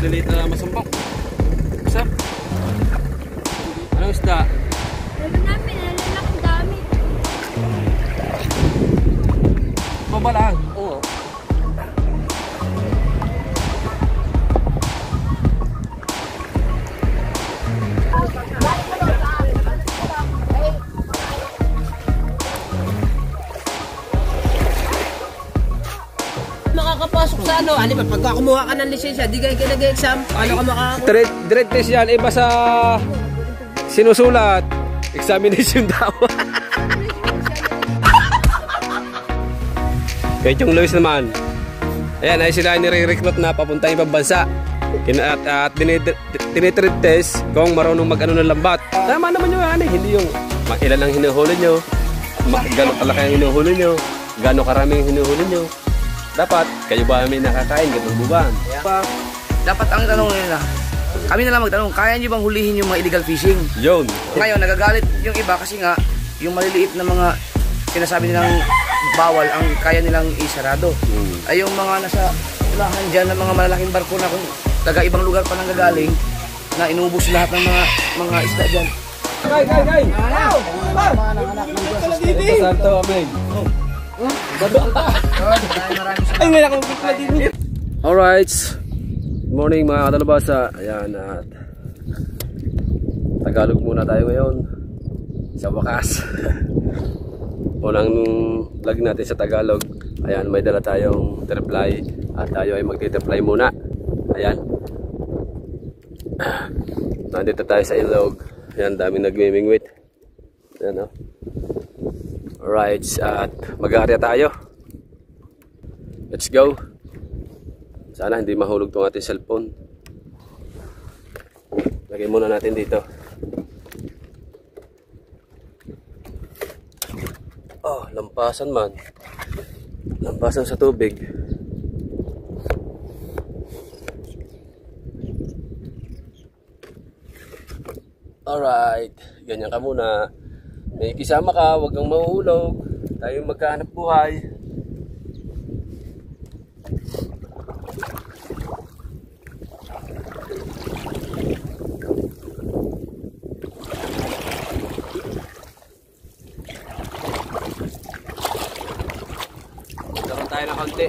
maliliit na masumpok. Isa? Anong isda? Lalo namin, lalaking dami. Baba lang. Oo. Makakapasok sa ano, ba, pagka kumuha ka ng lisensya, di kayo nag-exam, paano ka makakakuha? Direct test yan, iba sa sinusulat. Examination daw. Kaya yung Luis naman. Ayan, ay sila nire-recruit na papunta ibang bansa. At tinitrade test kung marunong mag-ano ng lambat. Tama naman yung ano, hindi yung ilan ang hinuhuli nyo, gano'ng kalaki ang hinuhuli nyo, gano'ng karaming hinuhuli nyo. Dapat, kayo ba may nakakain, gano'ng buban? Dapat ang tanong nila, kami na lang magtanong, kaya nyo bang hulihin yung mga illegal fishing? Yun. Ngayon, nagagalit yung iba kasi nga, yung maliliit na mga sinasabi nilang bawal, ang kaya nilang isarado. Ay yung mga nasa ulahan dyan ng mga malalaking barko na kung taga ibang lugar pa nang gagaling, na inubos lahat ng mga isda dyan. Gay! Santo, amen. Alright, good morning mga katalabasa. Ayan, at Tagalog muna tayo ngayon sa wakas. Unang vlog natin sa Tagalog. Ayan, may dala tayong reply at tayo ay magti-reply muna. Ayan, nandito tayo sa ilog. Ayan, daming nagmimingwit. Ayan, oh. Alright, at mag-aarya tayo. Let's go. Sana hindi mahulog tong ating cellphone. Lagay muna natin dito. Oh, lampasan man. Lampasan sa tubig. Alright, ganyan ka muna. May kisama ka, huwag kang mahuhulog. Tayo magkahanap buhay. Magkaroon tayo ng konti.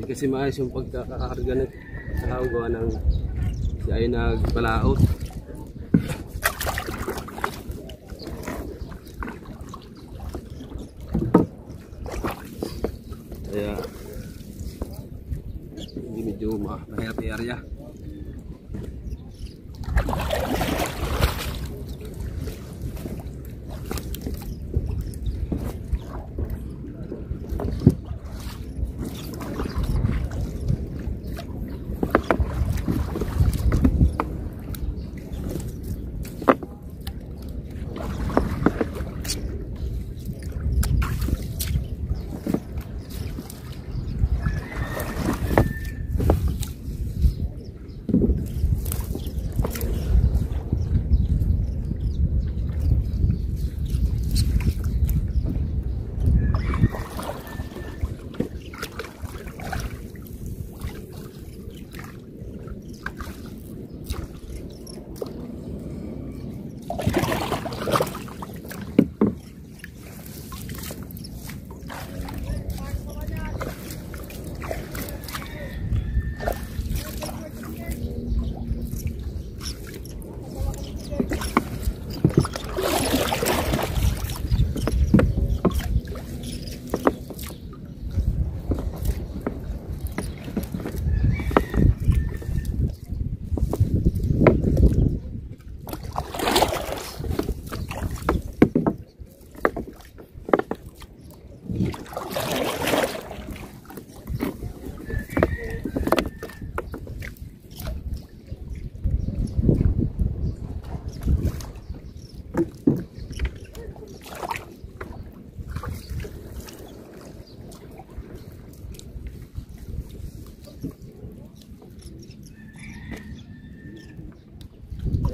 Kasi maayos yung pagkakakarga ng sa gawa ng siya ay nagpalaot. Kaya hindi medyo mahirap yung area.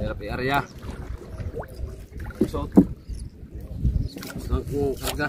Hirap yung area. So, ang karga.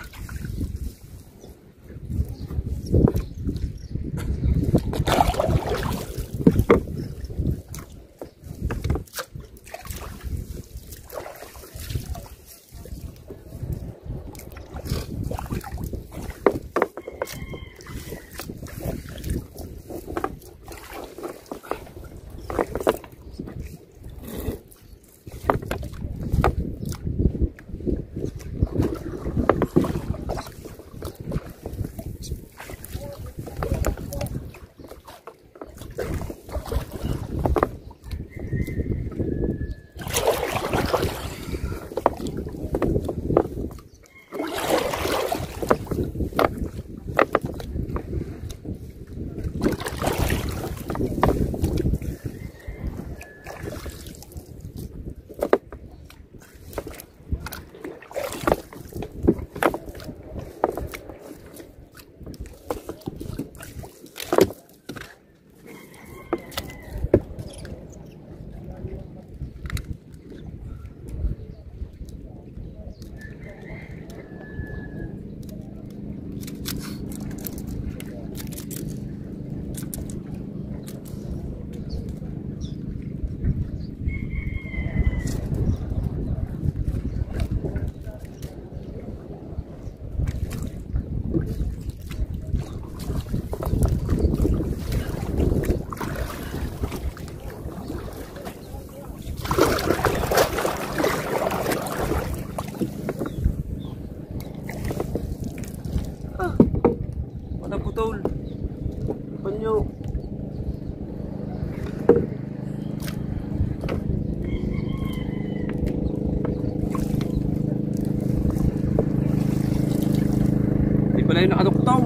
Putol. Panyo. Di pala yung nakaduktong.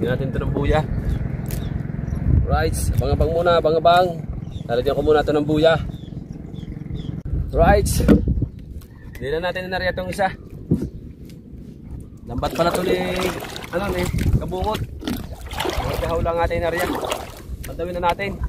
Hindi natin ito ng buya. Right, abang-abang muna, abang-abang. Lalagyan ko muna ito ng buya. Right. Hindi na natin inariya itong isa. Lambat pala to ni, ano ni, kabungot. Magkahaw lang ating area. Pantawin na natin.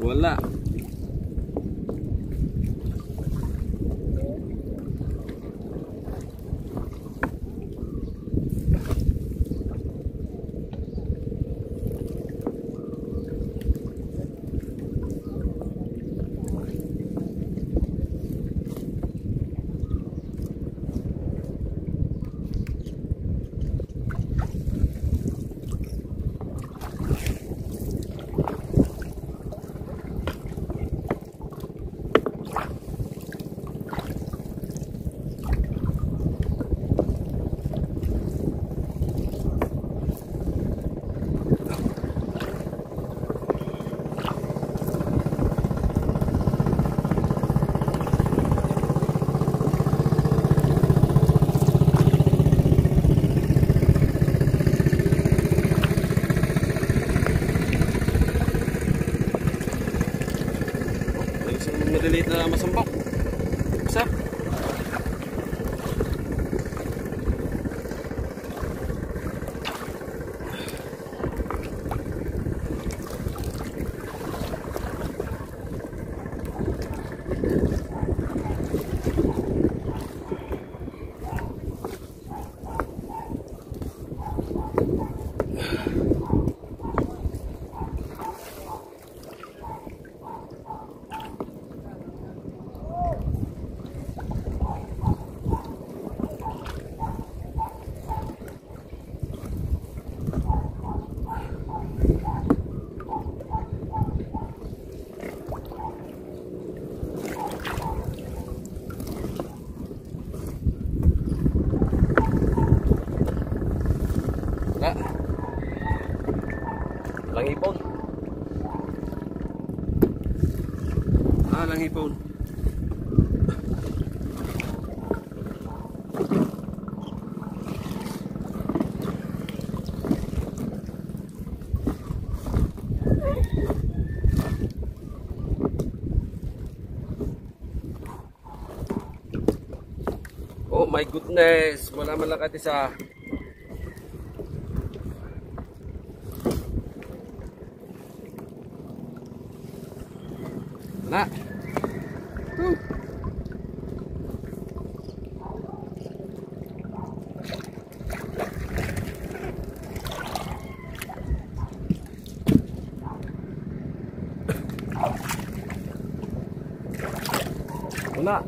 Wala. Maliliit na masambok. Sap. Lang hipon. Lang hipon. Oh my goodness, wala man lang isa. Na. Wala.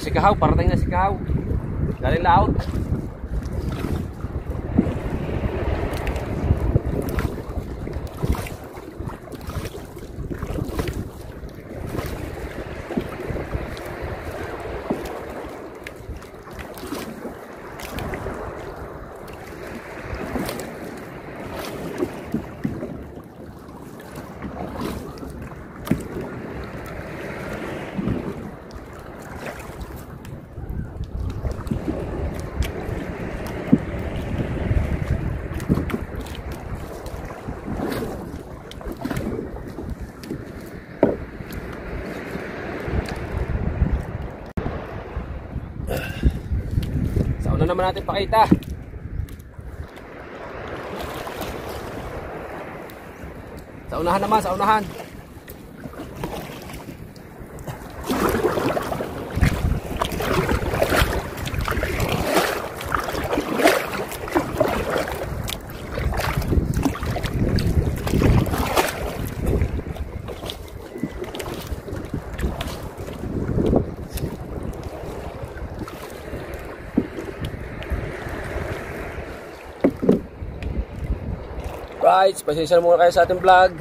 si Kahaw, parating na si Kahaw. Galing laot. Sa una naman natin pakita. Sa unahan naman, sa unahan. Right, pasensya muna kayo sa ating vlog.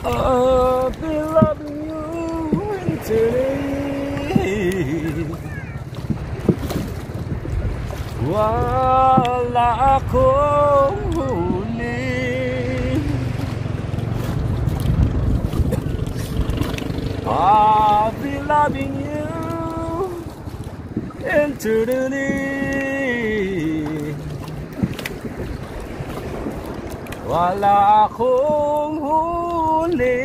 I've been loving you eternally. Wala akong huli. I've been loving you eternally. Wala akong huli.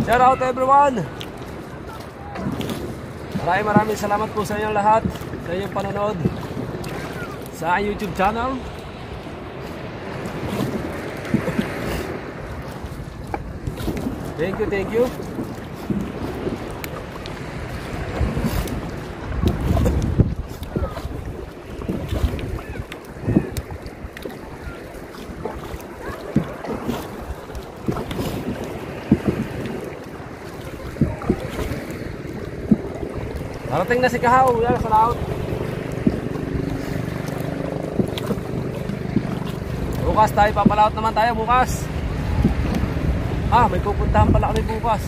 Shout out everyone. Maraming salamat po sa inyong lahat sa inyong panonood sa YouTube channel. Thank you. Darating na si Kahaw, yan sa laot. Bukas tayo, papalaot naman tayo bukas. May pupuntahan pala kami bukas.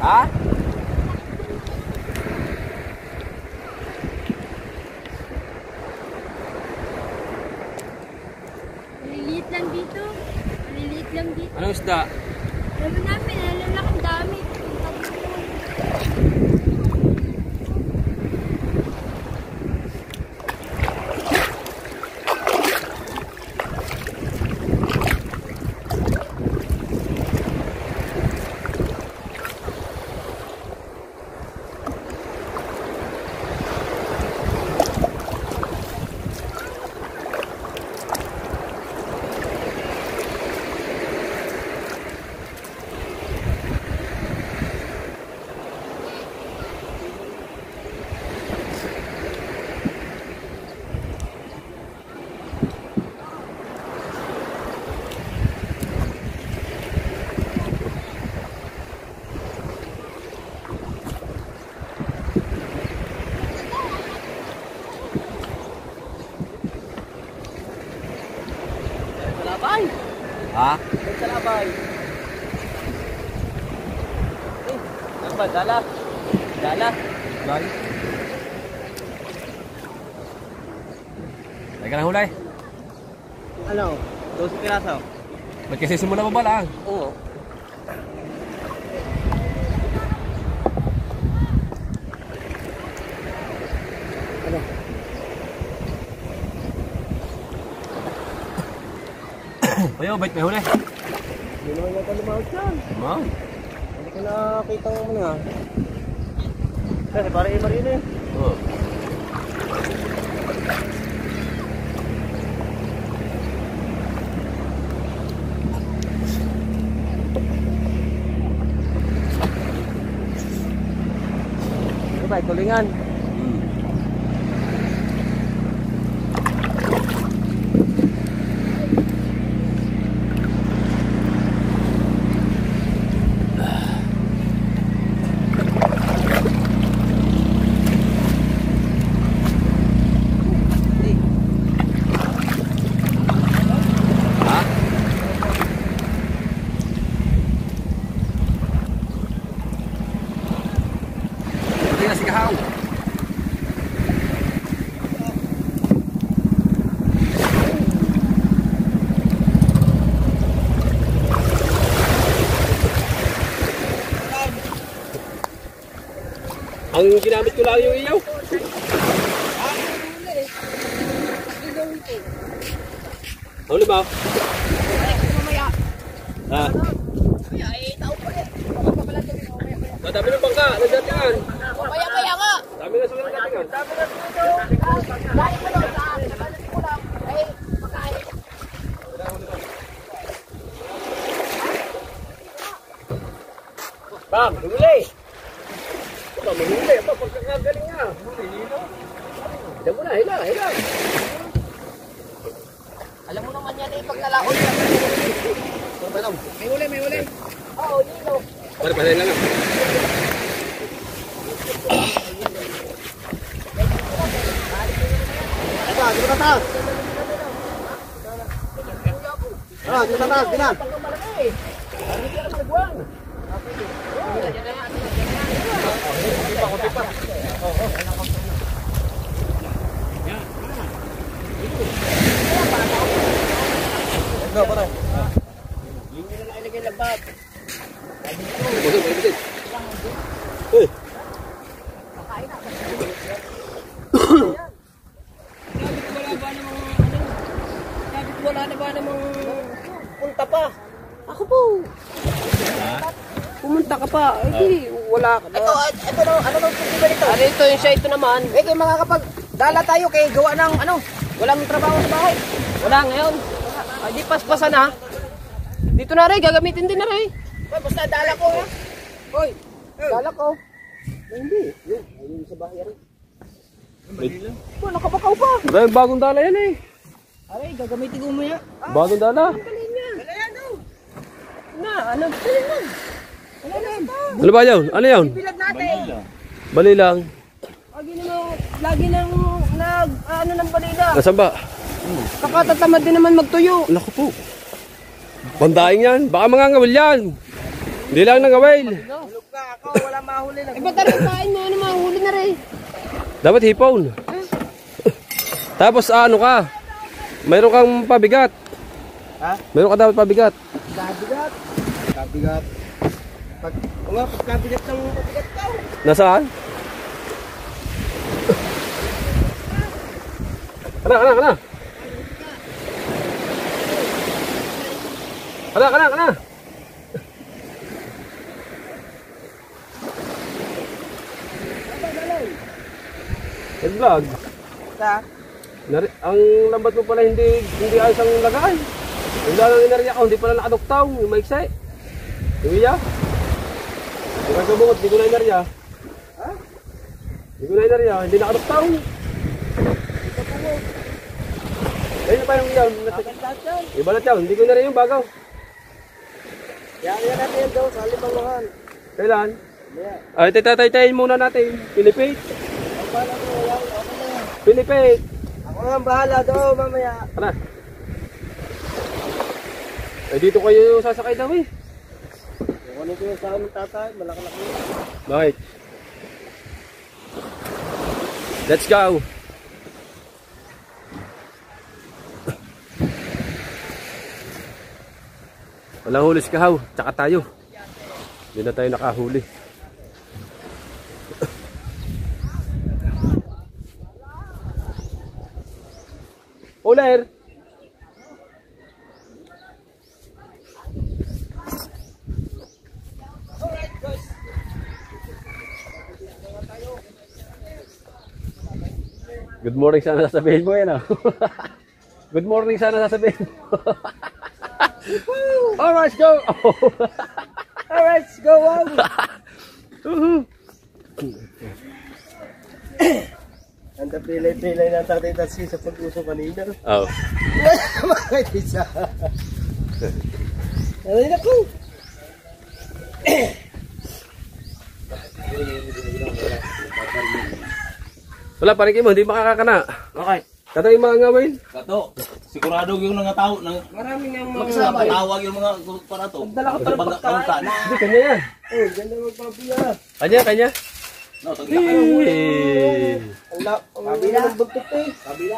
Ha? Maliliit lang dito. Maliliit lang dito. Anong isda? Alam namin, lalaking dami. sa labay. Ano ba? Dala? Dala? Bag. Ay ka na hulay. Ano? 12 piraso? Ba't kasi simula mo ba lang? Oo. Ano? Ayaw, bait may huli. Hindi naman natin lumahot dyan. Ma'am. Hindi ko nakakita ng mga. Kasi para i-marino eh. Oo. Ano ba? Tulingan. Hindi na si Kahaw. Ang ginamit ko lang yung ilaw. Ano ba? Ah. Madami ng bangka, nagdatingan. Maya-maya nga. Dami na sila nagdatingan. Dahil mo doon sa akin. Ko lang. Ay, pagkain. Bam! Huli! Aba, mahuli. Aba, pagkakagaling nga. Huli, no? Diyan mo na, hila. Alam mo naman yan eh, pag nalaon ka. May huli. Oo, yun o. Pare-pare lang ah. Aba, dito ka taas. Dito ka taas, bilang. Ito, parang. Hindi na nailagay labat. Busog, busog. Uy. Wala na ba namang Punta pa. ako po. Pumunta ka pa. Hindi, wala ka na. Ito na, ano bang problema nito? Ano ito, yung siya ito naman. Eh, kay mga kapag dala tayo kay gawa ng ano, walang trabaho sa bahay. Wala ngayon. Ay, di paspasan ha. Dito na rin, gagamitin din na rin. Hoy, basta dala ko ha. Hoy, dala ko. Hindi, yun sa bahay rin. Oh, nakabakaw pa. Dahil bagong dala yan eh. Aray, gagamitin ko maya. Bagong dala. Wala yan, oh. Na, ano? Sino na? Wala yan. Ano ba yun? Ano yun? Bilag natin. Bali lang. Lagi nang ano ng balida. Nasaan ba? Kakatatamad din naman magtuyo. Naku po. Bandaing yan. Baka mangangawil yan. Hindi lang nangawil. Hulog ka ako, wala mahuli lang. Eh, ba't talagang kain mo? Ano mahuli na rin? Dapat hipon. Tapos ano ka? Mayroon kang pabigat. Ha? Mayroon ka dapat pabigat. Kabigat. Kabigat. Pagkabigat ng pabigat ka. Nasaan? Kana. Kana. Nag-vlog. Sa? Ang lambat mo pala hindi ayos ang lagay. Yung lalang inarya ko, hindi pala nakaduktaw. Yung maikse. Yung iya. Yung kasabungot, hindi ko na inarya. Ha? Hindi ko na inarya, hindi nakaduktaw. Ayun pa yung iyaw. Ibalat yan, hindi ko na rin yung bagaw. Yan natin yan daw sa libanguhan. Kailan? Ay, tatay-tayin muna natin. Pilipit. Ang bahala ko, yan. Okay na yan. Pilipit. Ako ang bahala daw mamaya. Tara. Eh dito kayo sasakay daw eh. Ano ko yung sa aming tatay, malaki-laki. Bakit? Let's go! Walang huli si Kahaw, tsaka tayo. Hindi na tayo nakahuli. Uler! Good morning sana sasabihin mo yan. Good morning sana sasabihin mo. Alright, go! Alright, go on! Ang pilay-pilay ng tatay Tatsi sa pag-uso kanina. Oh. Bakit isa? Ay, naku! Wala, panikin mo, hindi makakakana. Okay. Kata yung mga ngawin. Kato, sigurado yung mga tao nang Maraming ang mga... magsama tawag yung mga para to. Dala ka pala pagkain. Hindi, kanya yan. Oh, ganda magpapiya. Kanya, kanya. No, tag Kabila ng buntot eh. Kabila.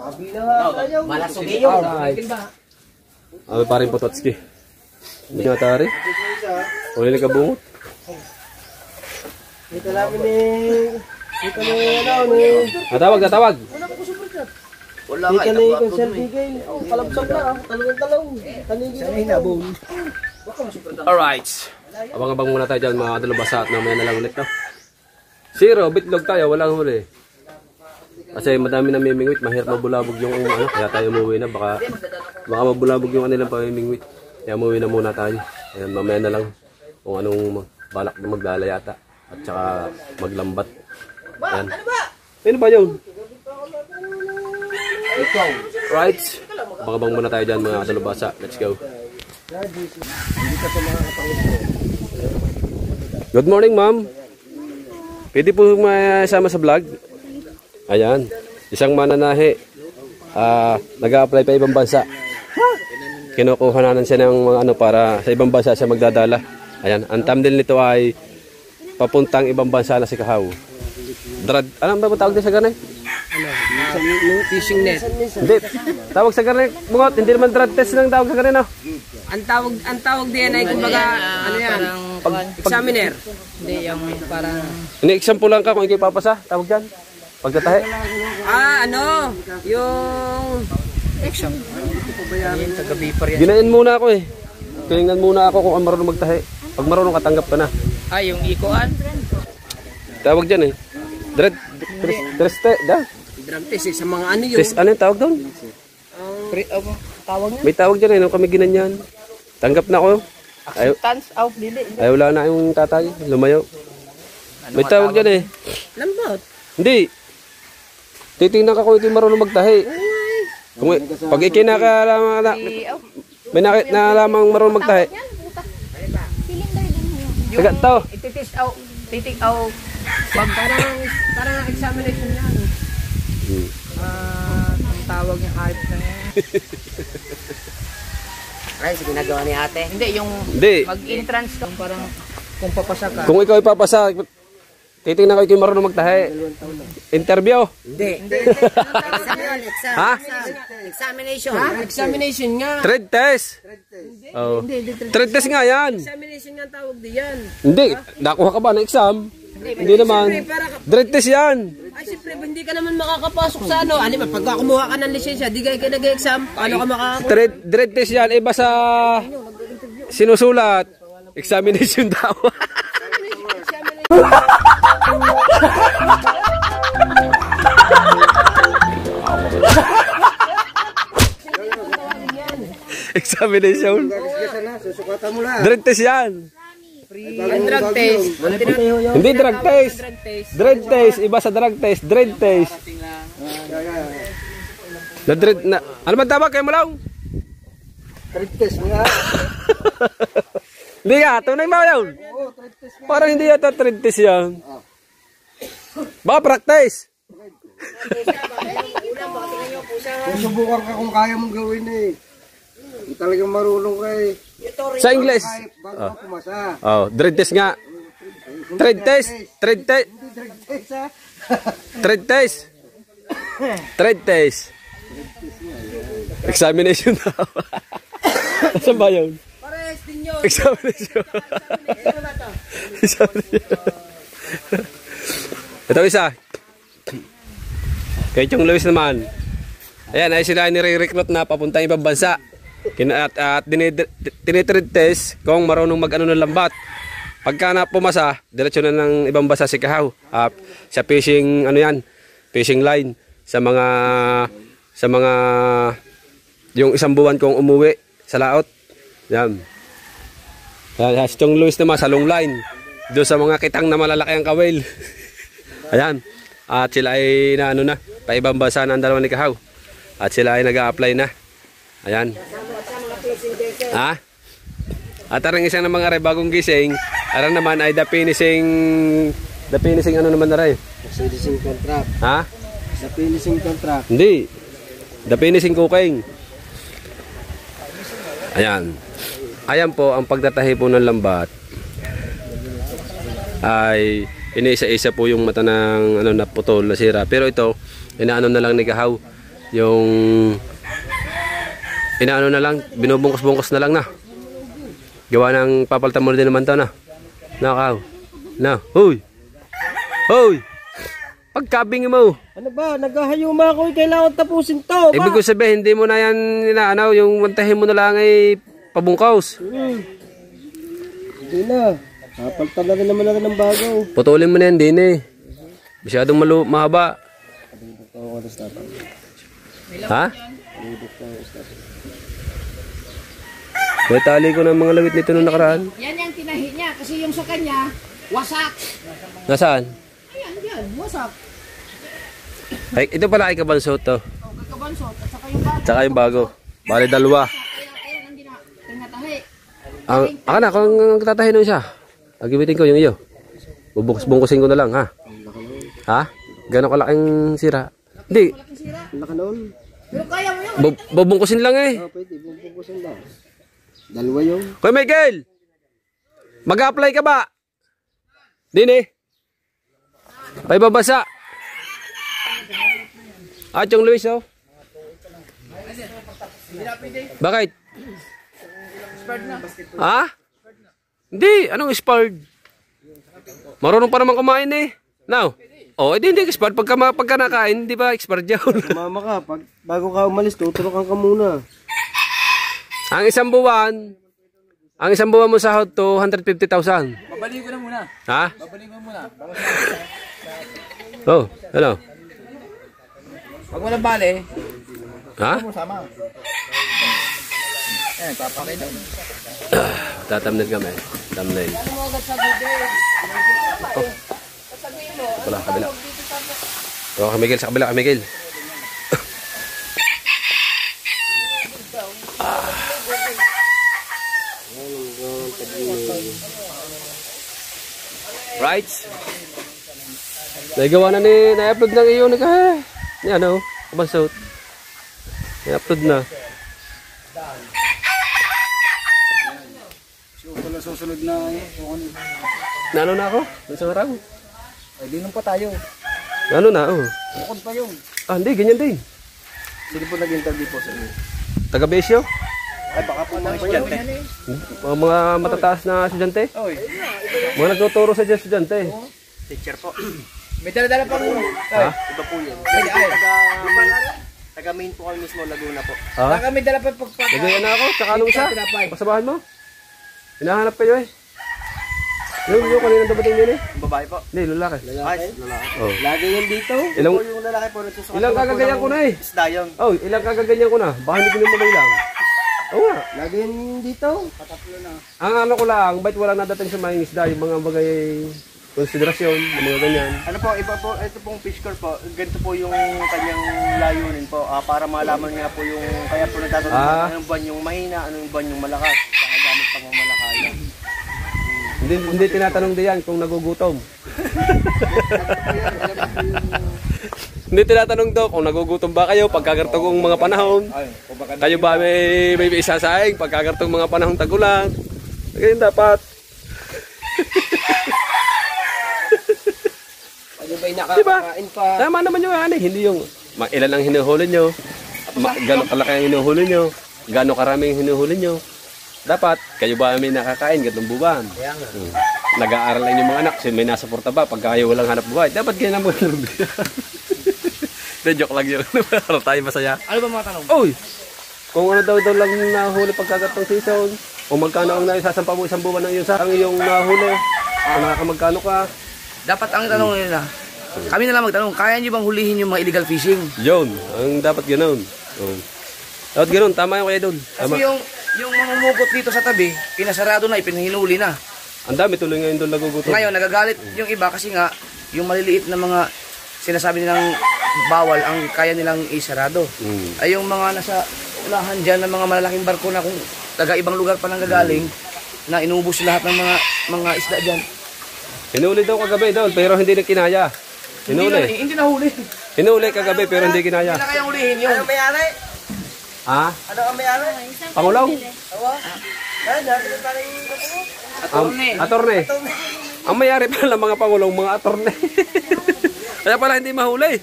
Kabila nga. Malasugi yun. Alright. Ano pa rin Pototski? Hindi nga tari. Uli na kabungot. Dito namin dito na ano ni... Natawag, natawag. Wala Dito ka. na yung Sir Bigay. Oh, kalabsag na. Talong-talong. Tanigin na. Hinabong. Alright. Abang-abang muna tayo dyan mga kadalabasa at namaya na lang ulit. No? Zero, bitlog tayo, walang huli. Kasi madami na mimingwit, mahirap mabulabog yung ano, kaya tayo umuwi na. Baka mabulabog yung kanilang pamimingwit. Kaya umuwi na muna tayo. Ayan, mamaya na lang kung anong balak na maglalayata at saka maglambat. Ayan. Ano ba yun? Right. Abang-abang muna tayo dyan mga kadalabasa. Let's go. Good morning, ma'am. Pwede po masama sa vlog? Ayan. Isang mananahe. Nag-a-apply pa ibang bansa. Kinukuha na siya ng mga ano para sa ibang bansa siya magdadala. Ayan. Ang thumbnail nito ay papuntang ibang bansa na si Kahaw. Alam ba tawag din sa ganay? Fishing net. Hindi. Tawag sa ganay. Bungot. Hindi naman drug test lang tawag sa ganay, no? Ang tawag din ay kumbaga ano yan? Examiner. Hindi yung parang Ini-example lang ka kung ikay papasa. Tawag dyan. Pagkatahe. ano? Yung exam. Yung taga-beeper yan. Ginain muna ako eh. Tingnan muna ako kung marunong magtahe. Pag marunong katanggap ka na. Yung ikoan. Tawag dyan eh. Drug Test sa mga ano yun. test. Ano yung tawag doon? Tawag niya? May tawag dyan eh. Nung kami ginanyan. Tanggap na ako. Acceptance of dili. Ay wala na yung tatay. Lumayo. May tawag dyan eh. Lambot. Hindi. Titingnan ka kung ito marunong magtahe. Kung, pag ikinakalaman na, may nalamang marunong magtahe. Taga to. Iti-test out. Titik out. Parang examination yan. Ang tawag niya hype na yan. Ay, sa ginagawa ni ate. Hindi, yung Hindi. mag-entrance ka. Parang kung papasa ka. Kung ikaw ipapasa, titingnan ko ikaw marunong magtahe. Interview. Hindi. Ha? Examination. Examination nga. Trade test. Oh. Trade test nga yan. Examination nga tawag diyan. Hindi. Nakuha ka ba ng exam? Hindi naman. Trade test yan. Ay, siyempre, hindi ka naman makakapasok sa ano. Ano ba, pagka kumuha ka ng lisensya, di ka nag-exam. Paano ka makakakuha? Trade test yan. Iba sa sinusulat. Examination daw. Examination. Drug test yan. Ang drug test. Hindi drug test. Drug test. Iba sa drug test. Drug test. Na dread na. Ano ba tawag kayo mo lang? Drug test nga. Hindi nga. Tunay mo yun. Parang hindi yata drug test yan. Baka practice. Subukan ka kung kaya mong gawin eh. Talagang marunong ka eh. Sa English. Bago ka pumasa. Oh, trade test nga. Trade test. Trade test. Hindi drag test ha. Trade test. Trade test. Examination daw. Saan ba yun? Pares din yun. Examination. Examination. Ito isa. Kay Chong Luis naman. Ayan, ay sila nire-recruit na papuntang ibang bansa. At tinitrade test kung marunong mag-ano ng lambat. Pagka na pumasa, diretsyo na ng ibang bansa si Kahaw. Sa fishing, ano yan, fishing line. Sa mga yung isang buwan kong umuwi sa laot. Yan. Si Chong Luis naman sa long line. Doon sa mga kitang na malalaki ang kawil. Ayan. At sila ay na ano na, pa ibang bansa na ang dalawa ni Kahaw. At sila ay nag-a-apply na. Ayan. Ha? At arang isang ng mga bagong gising, arang naman ay the finishing ano naman na rin? The finishing contract. Ha? The finishing contract. Hindi. The finishing cooking. Ayan. Ayan po ang pagtatahi po ng lambat. Ay iniisa-isa po yung mata ng ano na putol na sira. Pero ito, inaano na lang ni Kahaw. Yung inaano na lang, binubungkos-bungkos na lang na. Gawa ng papalitan mo din naman to na. Na Kahaw. Na. Hoy. Hoy. Pagkabing mo. Ano ba? Naghahayuma ako. Kailangan tapusin to. Ibig ko sabihin, hindi mo na yan inaano, yung wantahin mo na lang ay pabungkaws. Hindi na. Kapalitan na rin naman natin ng bago. Putulin mo na yan din eh. Masyadong mahaba. Ha? May tali ko ng mga lawit nito nung nakaraan. Yan yung tinahi niya kasi yung sa kanya, wasak. Nasaan? Ayan, yan, wasak. Ay, ito pala ay kabansot to. O, kakabansot. At saka yung bago. Tsaka yung bago. Bali dalawa. Ayan ang tinatahi. Ako na, kung tatahin nun siya. Agibitin ko yung iyo. Bubungkusin ko na lang, ha? Ha? Gano'ng kalaking sira? Hindi. Laka noon. Pero kaya mo yun. Bubungkusin lang eh. Pwede. Bumpukusin lang. Dalawa yung. Kuya Michael! Mag-apply ka ba? Dini? Pay babasa. Chong Luis, oh. Bakit? Ha? Hindi. Anong expired? Marunong pa naman kumain eh. Now? Oh, hindi expired. Pagka nakain, di ba expired yun? Mama ka. Bago ka umalis, tuturukan ka muna. Ang isang buwan mo sahod to 150,000. Babalik ko na muna. Ha? Babalik ko muna. Oh, ano? Pag walang bale, Ha? sama. Papakita. Tatamnil kami. Thumbnail. Oh. Ito pala, kabila. Oh, Miguel, sa kabila, Miguel. Right? Nagawa na na-upload ng iyo ni ano, kabansot. Na-upload na. So, pala susunod na Nano na ako? Isang araw. Ay, dinom pa tayo. Nano na, oh. Bukod pa yun. Hindi, ganyan din. Sino po nag-interview po sa inyo? Taga-Besyo. Ay, baka po mga estudyante. Mga matataas na estudyante. Oy. Mga nagtuturo sa estudyante. Teacher po. May dala-dala pang... Ha? Iba po yun. Taga-main po kami mismo, Laguna po. Ha? Baka may dala pa pagpapay. Nagayan na ako, tsaka anong isa? Pasabahan mo? Hinahanap kayo eh. Yung kanina dapating din eh. Ang babae po. Hindi, lalaki. Lalaki. Oh. Lagi yan dito. Ilang- Po yung lalaki po nagsusukat. Ilang kagaganyan ko na eh. Isda yun. Oh, ilang kagaganyan ko na. Baka hindi ko na mabilang. Oo nga. Lagi yan dito. Patatlo na. Ang ano ko lang, ba't walang nadating sa mga isda, yung mga bagay konsiderasyon, yung mga ganyan. Ano po, iba po, ito pong fish core po, ganito po yung kanyang layunin po, para malaman nga po yung, kaya po nagtatanong anong buwan yung mahina, anong buwan yung malakas, saka gamit pa mo malakayan. Hindi tinatanong diyan kung nagugutom. Hindi tinatanong daw kung nagugutom ba kayo pagkagartong mga panahon. Kayo ba may isasaing pagkagartong mga panahong tagulan. Ganyan dapat. Ano ba'y nakakain pa? Tama naman yung ano, hindi yung ilan ang hinuhuli nyo, gano'ng kalaki ang hinuhuli nyo, gano'ng karaming hinuhuli nyo. Dapat, kayo ba may nakakain gatong buwan? Nag-aaral lang yung mga anak, may nasuporta ba pag kayo walang hanap buhay? Dapat ganyan ang mga joke lang yun. Para tayo masaya. Ano ba mga tanong? Uy! Kung ano daw lang nahuli pagkagatong season, o magkano ang naisasampa mo isang buwan ng iyong nahuli, kung nakakamagkano ka. Dapat ang tanong nila, kami na lang magtanong, kaya nyo bang hulihin yung mga illegal fishing? Yun, ang dapat ganoon. Dapat ganoon, tama yung kaya doon. Kasi yung mamumukot dito sa tabi, pinasarado na, ipinahiluli na. Ang dami tuloy ngayon doon nagugutom. Ngayon, nagagalit yung iba kasi nga, yung maliliit na mga sinasabi nilang bawal, ang kaya nilang isarado. Ay yung mga nasa ulahan dyan ng mga malalaking barko na kung taga-ibang lugar pa nang gagaling, na inubos lahat ng mga isda dyan. Hinuli daw kagabi daw, pero hindi na kinaya. Hinuli. Hindi nahuli. Hinuli kagabi, pero hindi kinaya. Hindi na kayang hulihin yun. Ano mayari? Ha? Ano ang mayari? Pangulaw? Atorne. Atorne. Ang mayari pala mga pangulong, mga atorne. Kaya pala hindi mahuli.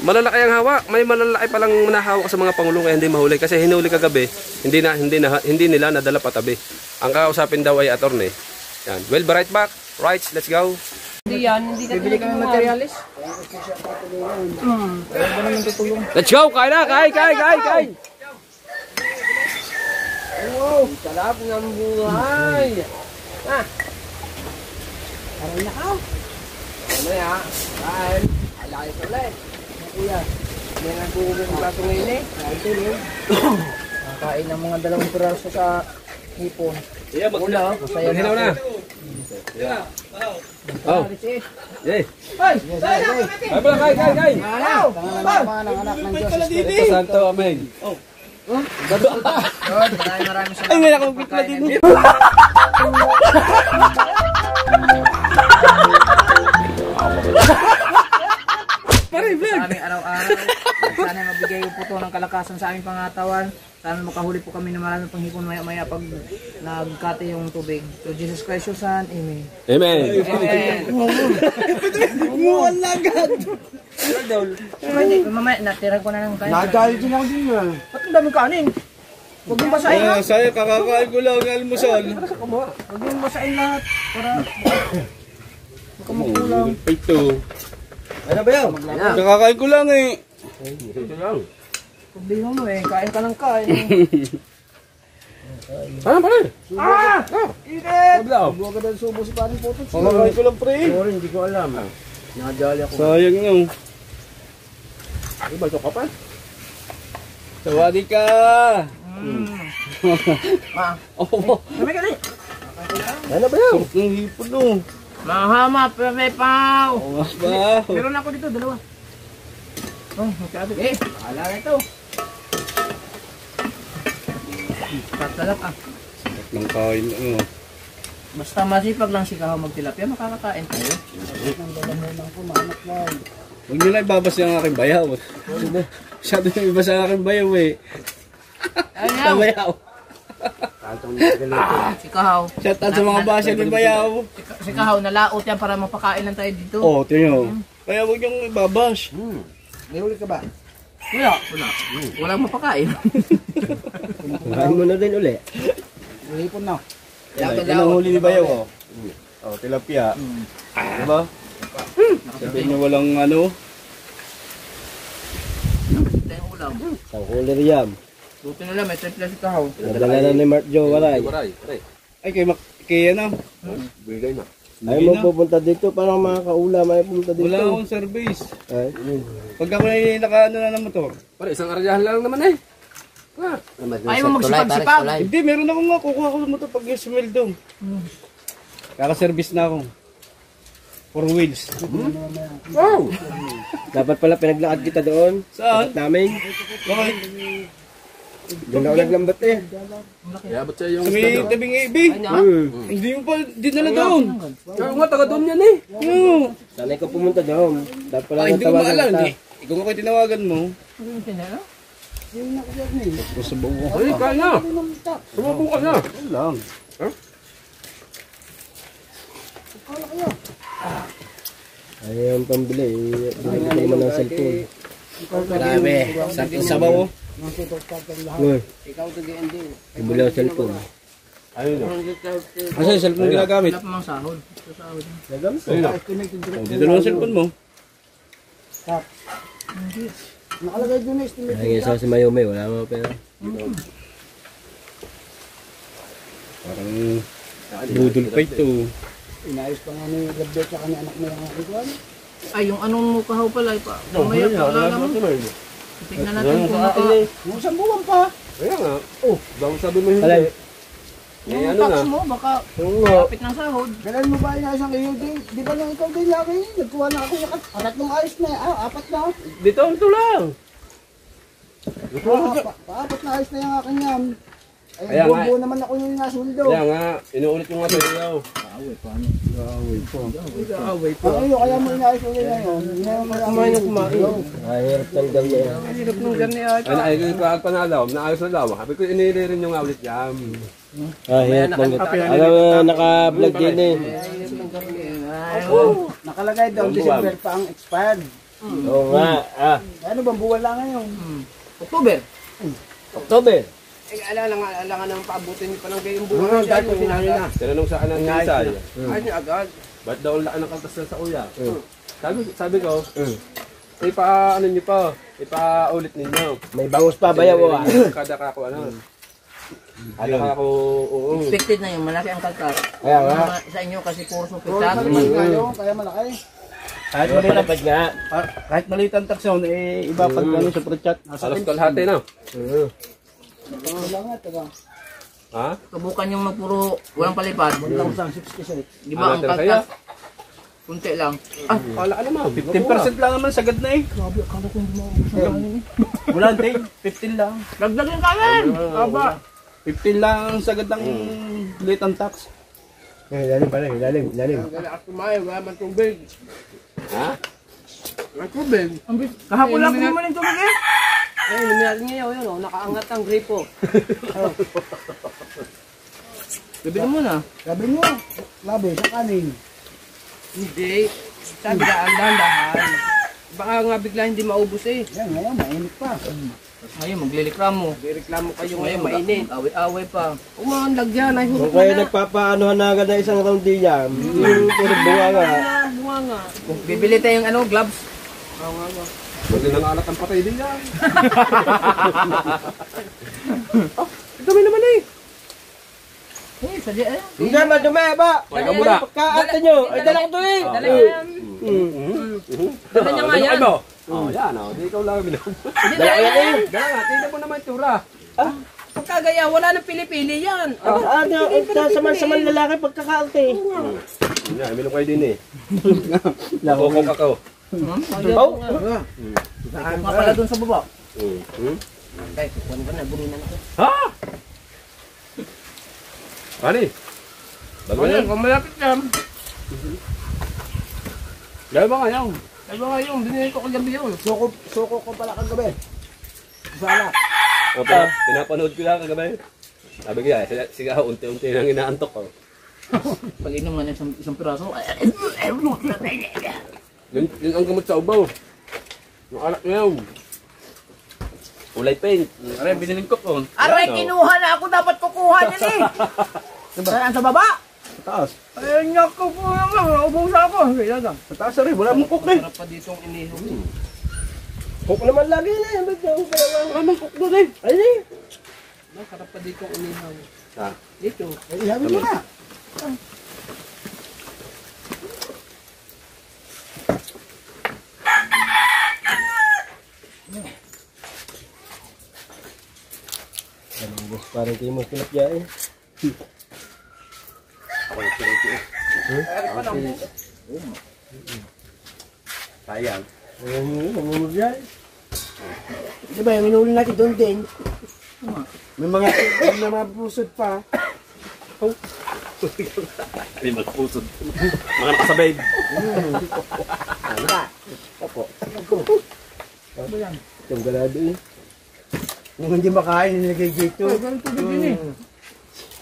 Malalaki ang hawak. May malalaki palang nahawak sa mga pangulong kaya hindi mahuli. Kasi hinuli kagabi, hindi nila nadala patabi. Ang kakausapin daw ay atorne. Yan. Well, right back. Right, let's go. Hindi yan, hindi ka bibili kami materialis. Let's go! Kain na! Kain! Wow, sarap ng buhay. Karoon na ka. Mamaya, kain. Alayos ulit. Kuya, may nagugulong ng plato ngayon eh. Kakain ng mga 2 piraso sa hipon. Una, masaya na ako. Oh. Yay. Ay, pala, kain. Anak ng Diyos. Santo, amen. Maraming salamat. Ay, may nakabit na din. Sa aming araw-araw. Sana mabigay po ito ng kalakasan sa aming pangatawan. Sana makahuli po kami ng maraming panghipon maya-maya pag nagkate yung tubig. So Jesus Christ your Son. Amen. Amen. Muwan lagad. Mamaya, natira ko na ng kain. Nagalit din ako din yan. Ba't ang daming kanin? Huwag mong basahin ha. Saya, kakakain ko lang ng almusal. Huwag mong basahin lahat. Para baka makulang. Ito. Ano ba yan? Kakakain ko lang eh. Problema mo eh. Kain ka ng kain. Ano pala? Init! Huwag ka dahil subo si Paring Putot. Kakakain ko lang pre. Sorry, hindi ko alam. Nakajali ako. Sayang nyo. Iba ito ka pa? Sawadi ka. Kami ka rin. Ano ba yan? Sarap ng hipon no. Mahama, pepepaw. Mas ba? Meron ako dito, 2. Oh, magkabit. Bahala na ito. Tatalap ah. Sarap ng kain ano. Basta masipag lang si Kahaw magtilapia, makakakain tayo. Huwag nyo lang ibabas yung aking bayaw. Masyado yung iba sa aking bayaw eh. Sa Ayaw! bayaw. Si Kahaw. Shout out sa mga basya ng bayaw. Si Kahaw, nalaot yan para mapakain lang tayo dito. Oh, tingnan. Kaya huwag yung ibabas. May huli ka ba? Wala. Walang mapakain. Kain mo na din uli. Hipon na. Yan ang huli ni bayaw oh. Oh, tilapia. Diba? Sabihin nyo walang ano. Ito yung ulam. Ang huli riyam. Buti na lang, may triple si Kahaw. Nadala na ni Mark Joe, waray. Ay, kay ano? Bigay na. Ay, mo pupunta dito para makakaulam. Ay pupunta Wala akong service. Ay, Pag ako na naka-ano na ng motor. para isang aryahan lang naman eh. Ayaw mo magsipag-sipag. Hindi, meron ako nga. Kukuha ko ng motor pag yung sweldo. Kaka-service na ako. 4 wheels. Wow! Dapat pala pinaglakad kita doon. Saan? Namin. Bakit? Diyan ako naglambat eh. Kaya ba't siya yung May tabing ibi. Hindi yung pa, di nala doon. Kaya nga, taga doon yan eh. Sanay ko pumunta doon. Dapat pala Hindi ko natawagan maalam. kita. Ikaw nga kayo tinawagan mo. Ay, kaya na. Sumabong ka na. Lang. Ayaw ang pambili. Bibili ko naman ng cellphone. Grabe. Sabaw. Uy, Ikaw to GND. bibili ako cellphone. Ayun o. Kasi yung cellphone ginagamit. Wala pa mang sahod. Ayun o. Dito lang ang cellphone mo. Ay, isa si Mayome, wala mo pera. Parang budol pa ito. Ay, yung anong mo kahaw pala, pa. Mamaya paalala mo. Tignan natin kung Kaya nga. Oh, bang sabi mo hindi. Alay. Eh, yung ano tax na? mo, baka Oo nga. kapit ng sahod. Kailan mo ba inaisang kayo din? Di ba lang ikaw din lagi? Nagkuha na ako yung tatlong ayos na apat na. Dito, ito lang. Paapat na ayos na yung akin yan. Ay, Kaya nga. buo naman ako yung nasundo. Kaya nga, inuulit yung nga sa iyo. Ay, kaya mo inaayos ulit ngayon. Kumain yung kumain. Mahirap ng gabi. Hirap nung ganyan. Ano, ay, kung panalaw, naayos na daw. Sabi ko, inili rin yung ulit yan. Mahirap ng gabi. Alam mo, naka-vlog din eh. Nakalagay daw, December pa ang expired. Oo nga. Ano bang buwan lang ngayon? October. October. Eh, alangan nang paabutin niyo pa ng gayong buwan. Dahil kung sinabi na. Tinanong sa anak ng Isay. Ay, niya agad. Ba't daw ang laan ng kaltas na sa uya? Sabi ko, ipa-ano niyo pa, ipa-ulit ninyo. May bangus pa, bayaw ah. Kada ka ako, ano. Kada ka ako, oo. Expected na yung malaki ang kaltas. Kaya nga. Sa inyo kasi puro Oo, supitan. naman kayo, kaya malaki. Kahit Palapad nga. kahit maliit ang taxon, eh, iba pag ano sa chat. Alas kalahati na. Wala nga, taga. Ha? Subukan yung magpuro walang palipad. 1,066. Di ba ang Ano, kaya? kaltas? Kunti lang. Ah, kala ka naman. 15% lang naman sagad na eh. Grabe, akala ko hindi mo Wala din, 15 lang. Dagdagin ka rin! Aba, 15 lang ang sagad ng late ang tax. Ilalim pala, ilalim. Wala ako kumain, wala man tubig. Ha? Wala tubig. Kahapon lang kumuha ng tubig eh. Eh, lumihan niya yun, nakaangat ang gripo. Bibili mo na. Sabi mo, labi, sa kanin. Hindi. Sabi dahan-dahan. Baka nga bigla hindi maubos eh. Yan, ngayon, mainit pa. Ngayon, maglilikram mo. Reklamo kayo ngayon, mainit. Away-away pa. Umandag yan, ay Kung hurot kayo na. nagpapaanohan na agad na isang round din yan, yung puro bunga nga. Bunga nga. Bibili tayong ano, gloves. Oo nga nga. Buti nang alat ang patay din yan. Dami naman eh. Eh, sadya eh. Hindi, madumi ba? Kaya ka muna. Pagkaatan nyo, ay dala ko to eh. Dala yan. Dala niya nga yan. Oh, yan oh. Di ikaw lang binang. Dala ko yan eh. Dala nga, tingnan mo naman tura. Pagkagaya, wala nang pili-pili yan. Ano, saman-saman lalaki pagkakaante. Yan, minum kayo din eh. Nakukok ako. Oh, Ikaw nga pala dun sa baba. Ay, kukuhan ko na, bulinan ako. Ha? Ani? Bago Ano, yan. kung malapit yan. Dahil ba nga yan? Ay ba nga yung binili ko kagabi yun. Suko ko pala kagabi. Sala. Opo, pinapanood ko lang kagabi. Sabi ko yan, sige unti-unti nang inaantok ko. Pag inom nga ng isang piraso, Yun ang gamot sa ubaw. Yung alak na yun. Kulay pink. Aray, biniling ko po. aray, kinuha na ako, dapat kukuha niyan eh. Saan sa baba? Sa taas. Ay, naku po naman, ubong sa ako. Kaya lang. Sa taas aray, wala mong cook eh. Sarap pa dito ang inihaw. cook naman lagi na yan. Wala mong cook doon eh. Ay, eh. Sarap pa dito ang inihaw. Ha? Dito. Ay, sabi mo na. Parang kayo mas tilapia eh. Sayang. Ayun yun, nangunod yan. Di ba, yung minuli natin doon din. May mga pusod pa. Ay, magpusod. Mga nakasabay. Itong galado eh. Yung hindi makain, nilagay dito.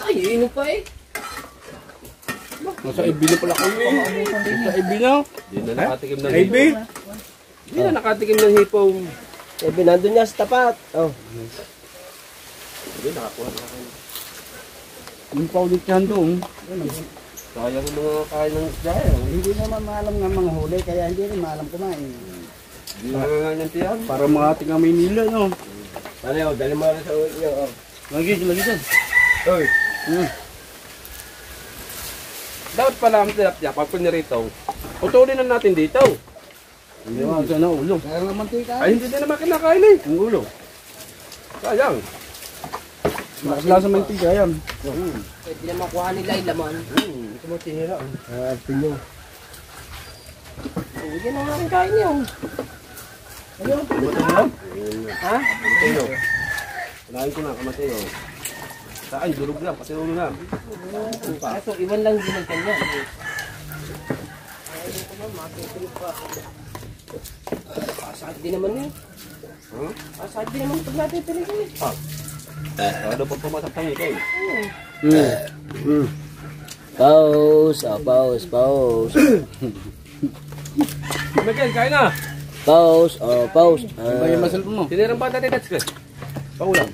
Ay, inom pa eh. Nasa ibino pala kayo. Nasa ibino. Hindi na nakatikim ng Ibi? hipong. Hindi na nakatikim ng hipong. Sabi, nandun niya sa tapat. Oh. Hindi, nakakuha na kayo. Yung paulit yan doon. Sayang yung mga kain ng isda. Hindi naman maalam nga mga huli, kaya hindi rin maalam kumain. Hindi na nga niyang tiyan. Para mga tiga Maynila, no? Ano yun, dali mo na sa uwi niyo. Oh. Lagi dyan. Oy. Dapat pala ang tilapia, pag pinirito, putulin na natin dito. Hindi naman ito na ulo. Kaya nga mantika. Ay, hindi din naman kinakain eh. Ang ulo. Sayang. Nakasla sa mantika yan. Pwede na makuha nila yung laman. Ito mo tihira. Pinyo. Hindi na nga rin kain yun. Ha? Mateo. Kinain ko na, kamateo. Saan, durog na, pati ulo na. Kaso, iwan lang din ang kanya. Pasahad din naman yun. Pasahad din naman pag natin talaga eh. Ano pag pumasak tayo ito eh. Pause. Pause. Michael, kain na! Pause. Pause. Ba yung masal mo? Sinirang pa natin, that's good. Paulam.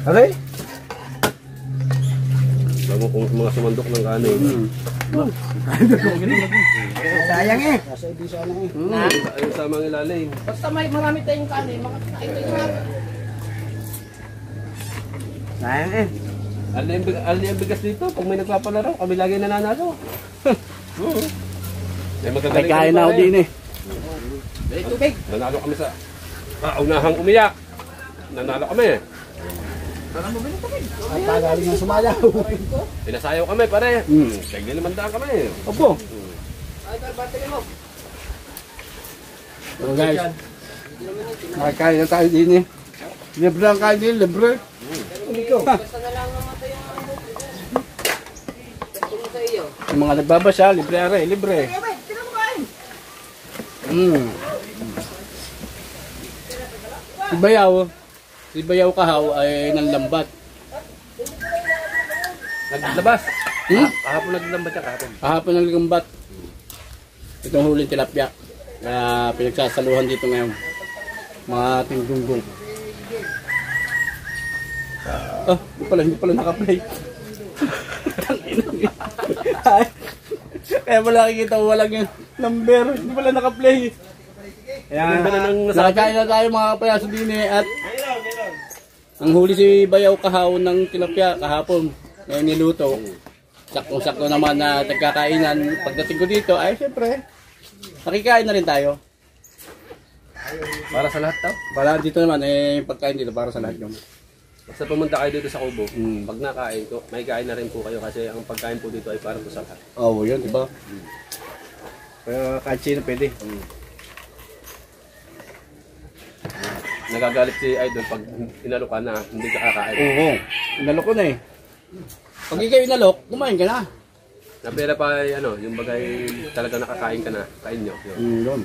Aray? Alam mo kung mga sumandok ng kanin. Sayang eh. Nasa ibisa na eh. Ayun sa mga ilalim. Basta may marami tayong kanin, makakain tayo na. Sayang eh. Alin yung bigas dito, pag may nagpapalaro, kami lagi nananalo. May magagaling May kain na ako din eh. Dali tubig. Nanalo kami sa unahang umiyak. Nanalo kami. At tagaling ng sumayaw. Pinasayaw kami pare. Kaya 500 kami. Opo. Ay, battery mo. So guys. Nakakain na tayo din eh. Libre ang kain din, libre. Basta na lang namatay yung ano. Ito sa iyo. Yung mga nagbabasya, libre are, libre. Si Bayaw Kahaw ay nanlambat. Naglabas. Kahapon naglambat siya kahapon. Kahapon naglambat. Itong huling tilapia. Kaya pinagsasaluhan dito ngayon. Mga tinggunggong. Hindi pala naka-play. Kaya pala nakikita ko walang yung number. Hindi pala naka-play. Kaya nakakain na tayo mga kapayaso din eh. At ang huli si Bayaw Kahaw ng tilapia kahapon. Ngayon niluto. Saktong-sakto naman na nagkakainan. Pagdating ko dito ay siyempre nakikain na rin tayo. Para sa lahat daw. Para dito naman eh pagkain dito para sa lahat yung. Basta pumunta kayo dito sa Kubo. Pag nakain ko, may kain na rin po kayo kasi ang pagkain po dito ay para po sa lahat. Oo, yun, diba? Kaya kahit sino pwede. Nagagalit si Idol pag inalok ka na, hindi ka kakain. Oo, inalok ko na eh. Pag ikaw inalok, kumain ka na. Napira pa ano, yung bagay talaga nakakain ka na, kain nyo. Yun. Yun.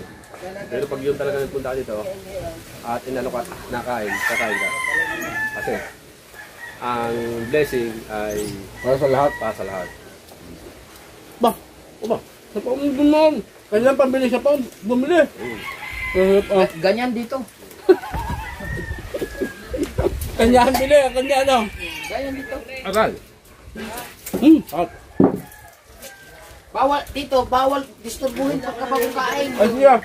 Pero pag yung talaga nagpunta ka dito at inalok ka, nakain, kakain ka. Kasi ang blessing ay Para sa lahat. para sa lahat. Ba? O ba? Sa pang bumili. Kailan pambili sa pang bumili? Ganyan dito. Kanyahan bili, kanyahan ano? Ganyan dito. Agal! At, Bawal, dito, bawal disturbuhin pagkabago kain. ay siya.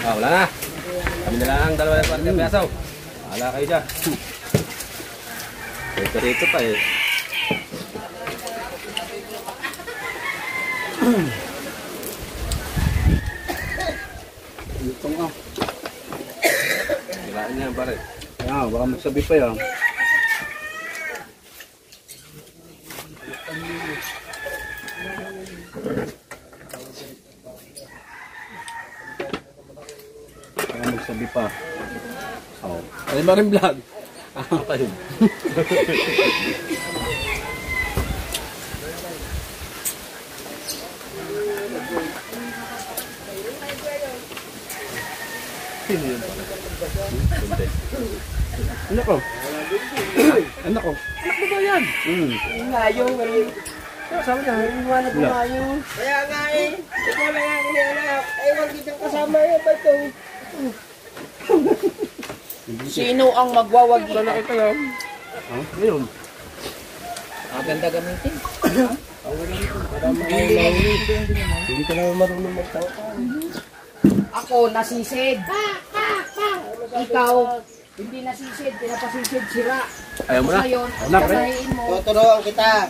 Wala na. Kami na lang, dalawa na parang peso. Wala kayo dyan. Rito pa eh. Ito nga. Kailangan niya pare. Kaya, baka magsabi pa yan. sabi pa. Oh. Ano ba rin vlog? Ayun. Ano ko? Ano ko? Anak mo ba yan? Layo, sabi niya, iwanag ko layo. Kaya nga eh, ikaw lang ang inianak. Ay, wag kitang kasama yan, ba ito? Sino ang magwawagi? Wala kita lang. Oh, ngayon. Maganda gamitin. Hindi ka naman marunong magtawag. Ako, nasisid. Ikaw, hindi nasisid. Pinapasisid, sira. Ayaw mo na? Ngayon, Wala, pre. kasahin mo. Tuturuan kita.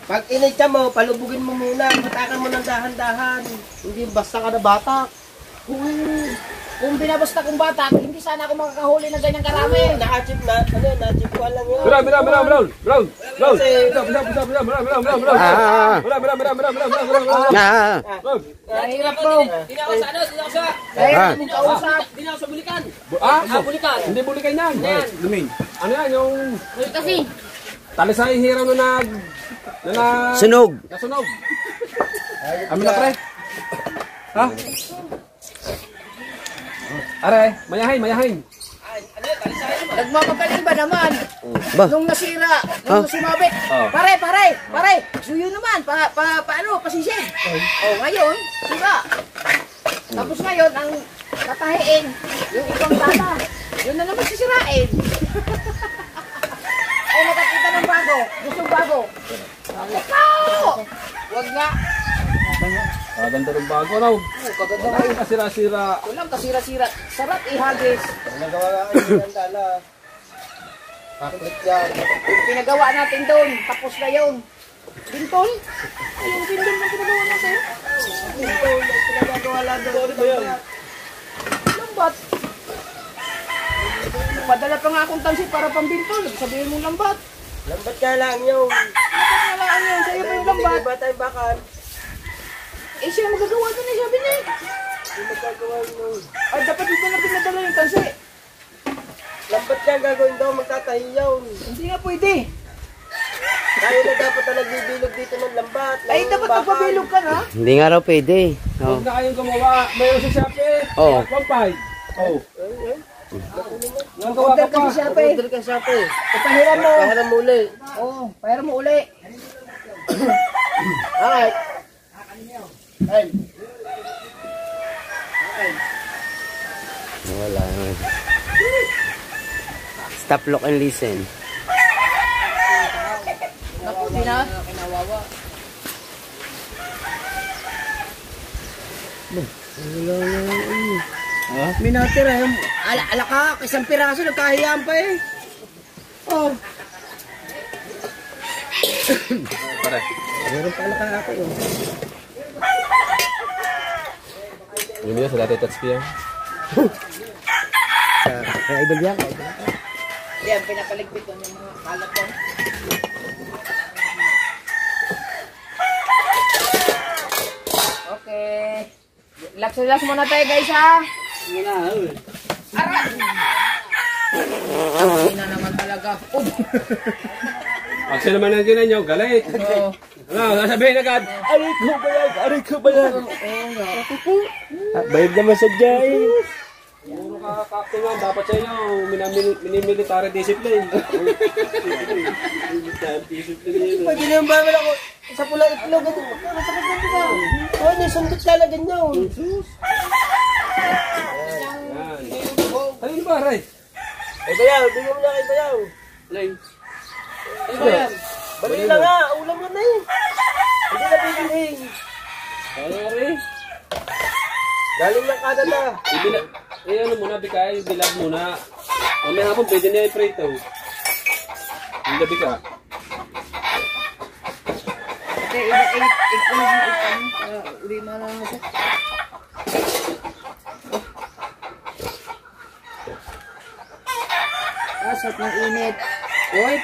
Pag initya mo, palubugin mo muna. Matakan mo ng dahan-dahan. Hindi basta ka na batak. Kung binabasta kong batak, hindi sana ako makakahuli ng ganyang karami. Na-achieve na, na-achieve ko lang yun. Brown. Mahirap mo. Mahirap mong kausap. Bulikan. Hindi bulikan yan. Luming. Ano yan, yung Kasi, talisay hiraw na Sunog. nasunog. Amin na pre. Ha? Are, mayahin. nagmamagaling ba naman? Nung nasira, nung sumabit. Oh. Pare. Suyo naman, pasisid. Oh, ngayon, diba? Tapos ngayon, ang tatahiin, yung ibang tata, yun na naman sisirain. Ay, nakakita ng bago. Gustong bago. Ikaw! Wag nga. Ganda ng bago raw. Kaganda Wala yung kasira-sira. Walang kasira-sira. Sarap ihagis. Nagawa nga kayo ng dala. Kaklik yan. Yung pinagawa natin doon, tapos na yun. Bintol? Yung bintol na pinagawa natin? Bintol, pinagagawa lang doon. Lambat. Padala pa nga akong tansi para pambintol. Sabihin mong lambat. Lambat ka lang yun. Nalaan yun, sa'yo pa yung lambat. Hindi ba tayo bakal? Eh siya magagawa doon eh, sabi niya. Hindi magagawa yun. Ay, dapat dito na pinadala yung tansi. Lambat ka gagawin daw, magtatahi yun. Hindi nga pwede. Tayo na dapat na nagbibilog dito ng lambat. Ay, dapat magpabilog ka na. Hindi nga raw pwede. Huwag na kayong gumawa. Mayroon sa Shopee. Oo. 1.5. Oh. Nagawa Order ka ka pa. sa Shopee. Order ka sa atin. Papahiram mo. Pahiram mo uli. Oo, pahiram mo uli. Alright. Ay. Wala naman. Stop, look, and listen. Naku, di na. Minatira yung ala ka, isang piraso nagkahiyaan pa eh. Oh. Pare. Meron pala ka ako yun. Yun yun, sa dati touch ko yan. Kaya idol yan. Yan, pinapaligpit doon yung mga kalat doon. Okay. Relax muna tayo guys ha. Aray! Hindi na naman talaga. Pag siya naman ang ginan nyo, galit. Oo. Ano, sasabihin agad. Aray ko ba yan? Bayad naman sa dyan. Puro kakakto nga, dapat sa inyo, minimilitary discipline. Pwede naman ba ako sa pulang itlog at masakit na ito. Oh, may sundot lalagyan niyo. Yan. Ayun ba, Ray? Ay bayaw, bigyan mo na kay bayaw. Ay bayaw. Bali na nga, ulam mo na eh. Hindi na bibilhin. Ano, Ray? Galing ng Canada. Ano muna, Bikay, bilag muna. Mamaya hapon, pwede niya i-prito. Yung gabi ka. Okay, uli na lang ako. Asat ng init. Uy,